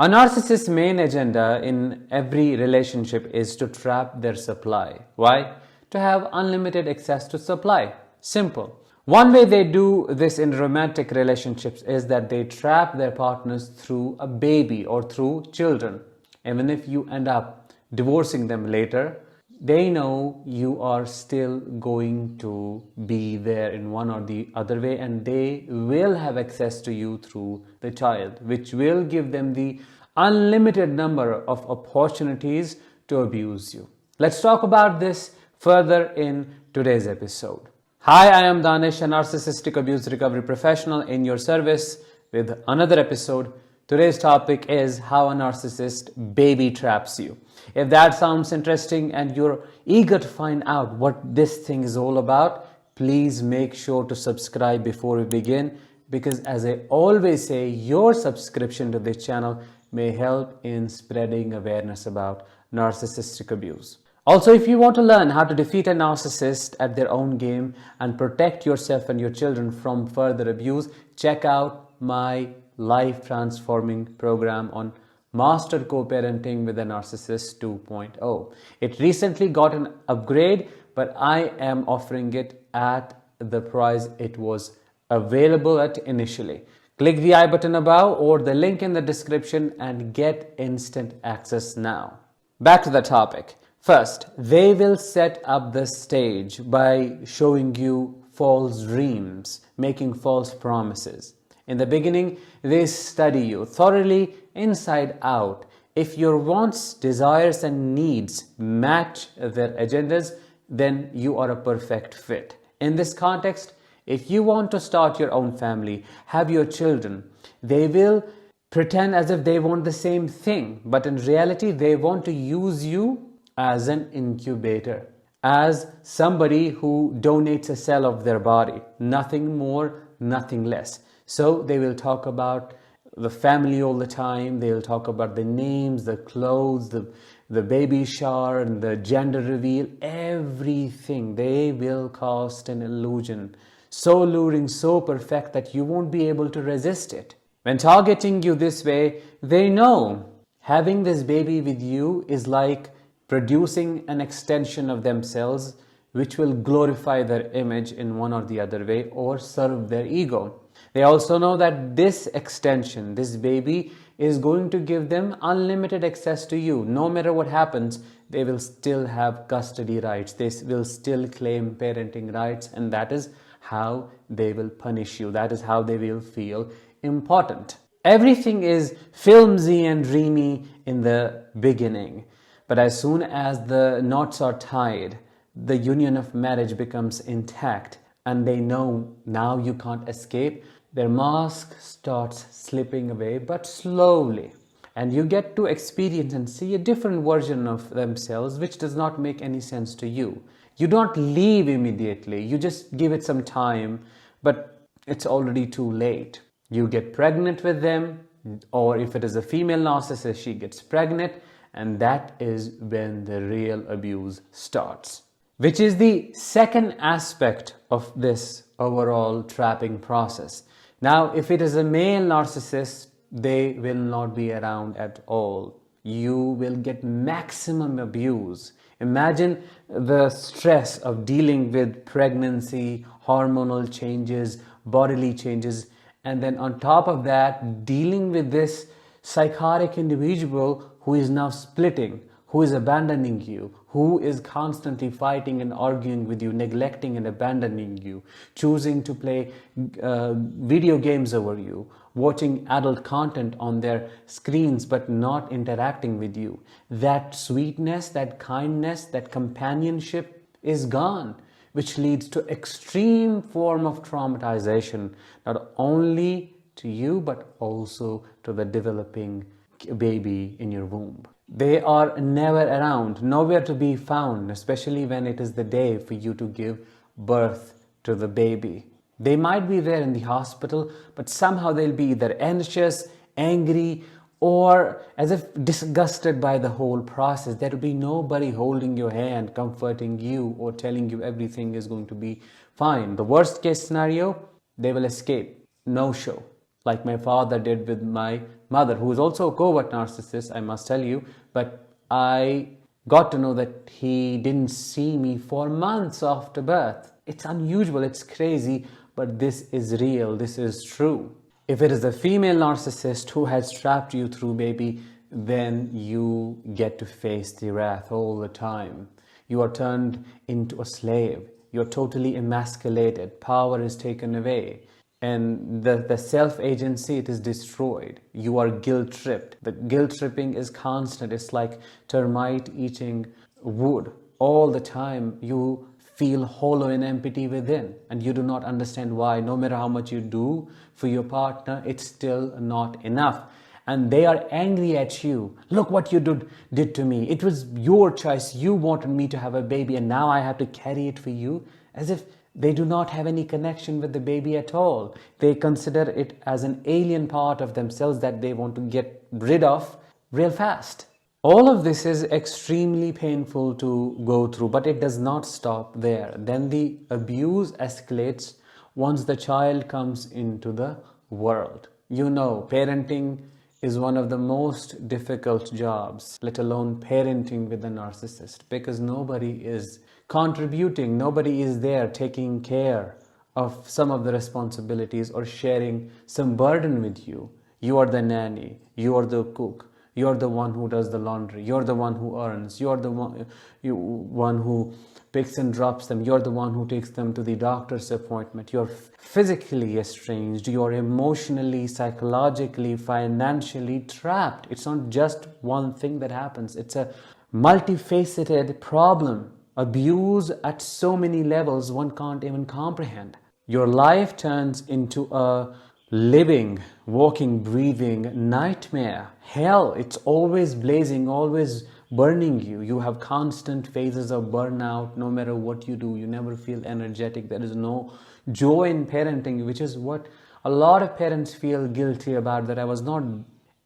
A narcissist's main agenda in every relationship is to trap their supply. Why? To have unlimited access to supply. Simple. One way they do this in romantic relationships is that they trap their partners through a baby or through children. Even if you end up divorcing them later, they know you are still going to be there in one or the other way, and they will have access to you through the child, which will give them the unlimited number of opportunities to abuse you. Let's talk about this further in today's episode. Hi, I am Danish, a narcissistic abuse recovery professional in your service with another episode. Today's topic is how a narcissist baby traps you. If that sounds interesting and you're eager to find out what this thing is all about, please make sure to subscribe before we begin, because as I always say, your subscription to this channel may help in spreading awareness about narcissistic abuse. Also, if you want to learn how to defeat a narcissist at their own game and protect yourself and your children from further abuse, check out my life transforming program on Master Co-Parenting with a Narcissist 2.0. It recently got an upgrade, but I am offering it at the price it was available at initially. Click the I button above or the link in the description and get instant access now. Back to the topic. First, they will set up the stage by showing you false dreams, making false promises. In the beginning, they study you thoroughly inside out. If your wants, desires, and needs match their agendas, then you are a perfect fit. In this context, if you want to start your own family, have your children, they will pretend as if they want the same thing, but in reality, they want to use you as an incubator, as somebody who donates a cell of their body, nothing more, nothing less. So they will talk about the family all the time. They'll talk about the names, the clothes, the baby shower, and the gender reveal, everything. They will cast an illusion, so alluring, so perfect that you won't be able to resist it. When targeting you this way, they know having this baby with you is like producing an extension of themselves, which will glorify their image in one or the other way or serve their ego. They also know that this extension, this baby, is going to give them unlimited access to you. No matter what happens, they will still have custody rights. They will still claim parenting rights, and that is how they will punish you. That is how they will feel important. Everything is filmy and dreamy in the beginning, but as soon as the knots are tied, the union of marriage becomes intact, and they know now you can't escape. Their mask starts slipping away, but slowly. And you get to experience and see a different version of themselves, which does not make any sense to you. You don't leave immediately. You just give it some time, but it's already too late. You get pregnant with them, or if it is a female narcissist, she gets pregnant, and that is when the real abuse starts. Which is the second aspect of this overall trapping process. Now, if it is a male narcissist, they will not be around at all. You will get maximum abuse. Imagine the stress of dealing with pregnancy, hormonal changes, bodily changes, and then on top of that, dealing with this psychotic individual who is now splitting, who is abandoning you, who is constantly fighting and arguing with you, neglecting and abandoning you, choosing to play video games over you, watching adult content on their screens but not interacting with you. That sweetness, that kindness, that companionship is gone, which leads to extreme form of traumatization, not only to you but also to the developing baby in your womb. They are never around, nowhere to be found, especially when it is the day for you to give birth to the baby. They might be there in the hospital, but somehow they'll be either anxious, angry, or as if disgusted by the whole process. There will be nobody holding your hand, comforting you, or telling you everything is going to be fine. The worst case scenario, they will escape, no show, like my father did with my mother, who is also a covert narcissist, I must tell you, but I got to know that he didn't see me for months after birth. It's unusual, it's crazy, but this is real, this is true. If it is a female narcissist who has trapped you through, baby, then you get to face the wrath all the time. You are turned into a slave. You're totally emasculated. Power is taken away. And the self-agency, it is destroyed. You are guilt-tripped. The guilt-tripping is constant. It's like termite eating wood. All the time you feel hollow and empty within, and you do not understand why. No matter how much you do for your partner, it's still not enough. And they are angry at you. Look what you did to me. It was your choice. You wanted me to have a baby, and now I have to carry it for you. As if they do not have any connection with the baby at all. They consider it as an alien part of themselves that they want to get rid of real fast. All of this is extremely painful to go through, but it does not stop there. Then the abuse escalates once the child comes into the world. You know, parenting is one of the most difficult jobs, let alone parenting with a narcissist, because nobody is contributing, nobody is there taking care of some of the responsibilities or sharing some burden with you. You are the nanny, you are the cook, you're the one who does the laundry, you're the one who earns, you're the one who picks and drops them, you're the one who takes them to the doctor's appointment. You're physically estranged, you're emotionally, psychologically, financially trapped. It's not just one thing that happens, it's a multifaceted problem. Abuse at so many levels one can't even comprehend. Your life turns into a living, walking, breathing nightmare. Hell, it's always blazing, always burning you. You have constant phases of burnout. No matter what you do, you never feel energetic. There is no joy in parenting, which is what a lot of parents feel guilty about, that I was not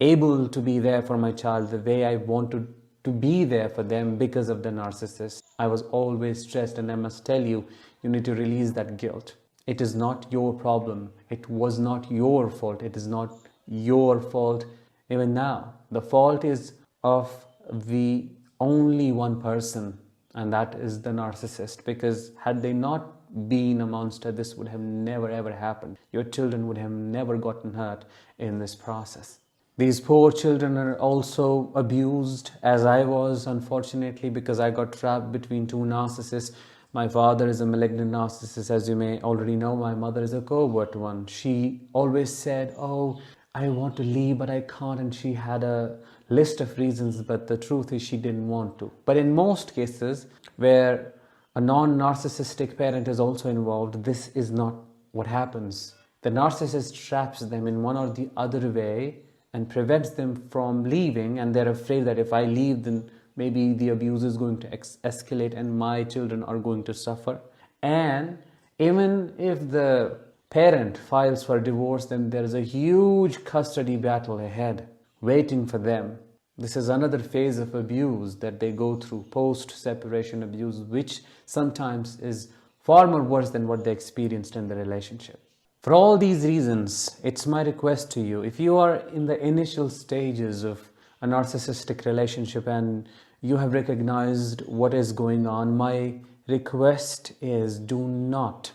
able to be there for my child the way I wanted to be there for them because of the narcissist. I was always stressed, and I must tell you, you need to release that guilt. It is not your problem. It was not your fault. It is not your fault even now. The fault is of the only one person, and that is the narcissist, because had they not been a monster, this would have never ever happened. Your children would have never gotten hurt in this process. These poor children are also abused, as I was, unfortunately, because I got trapped between two narcissists. My father is a malignant narcissist, as you may already know. My mother is a covert one. She always said, oh, I want to leave, but I can't. And she had a list of reasons, but the truth is she didn't want to. But in most cases where a non-narcissistic parent is also involved, this is not what happens. The narcissist traps them in one or the other way and prevents them from leaving, and they're afraid that if I leave, then maybe the abuse is going to escalate and my children are going to suffer. And even if the parent files for divorce, then there is a huge custody battle ahead waiting for them. This is another phase of abuse that they go through, post-separation abuse, which sometimes is far more worse than what they experienced in the relationship. For all these reasons, it's my request to you, if you are in the initial stages of a narcissistic relationship and you have recognized what is going on, my request is do not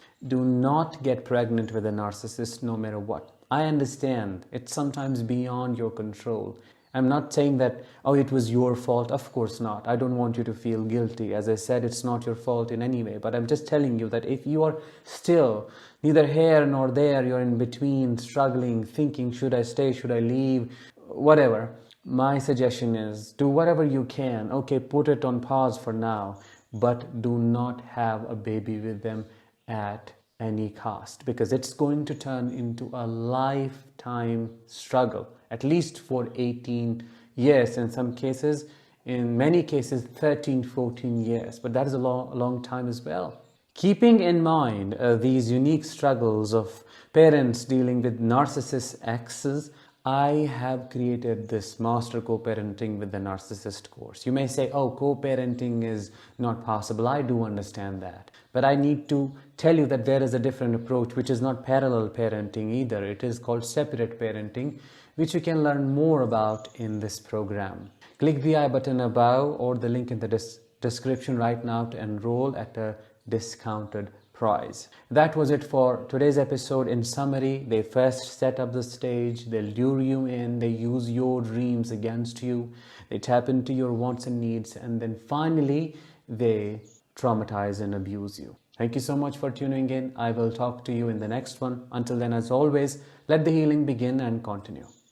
get pregnant with a narcissist no matter what. I understand it's sometimes beyond your control. I'm not saying that, oh, it was your fault. Of course not. I don't want you to feel guilty. As I said, it's not your fault in any way. But I'm just telling you that if you are still neither here nor there, you're in between, struggling, thinking, should I stay, should I leave, whatever, my suggestion is do whatever you can. Okay, put it on pause for now, but do not have a baby with them at any cost, because it's going to turn into a lifetime struggle, at least for 18 years in some cases, in many cases 13, 14 years, but that is a long time as well. Keeping in mind these unique struggles of parents dealing with narcissist exes, I have created this Master Co-Parenting with the Narcissist course. You may say, oh, co-parenting is not possible. I do understand that. But I need to tell you that there is a different approach, which is not parallel parenting either. It is called separate parenting, which you can learn more about in this program. Click the I button above or the link in the description right now to enroll at a discounted price. That was it for today's episode. In summary, they first set up the stage, they lure you in, they use your dreams against you, they tap into your wants and needs, and then finally they traumatize and abuse you. Thank you so much for tuning in. I will talk to you in the next one. Until then, as always, let the healing begin and continue.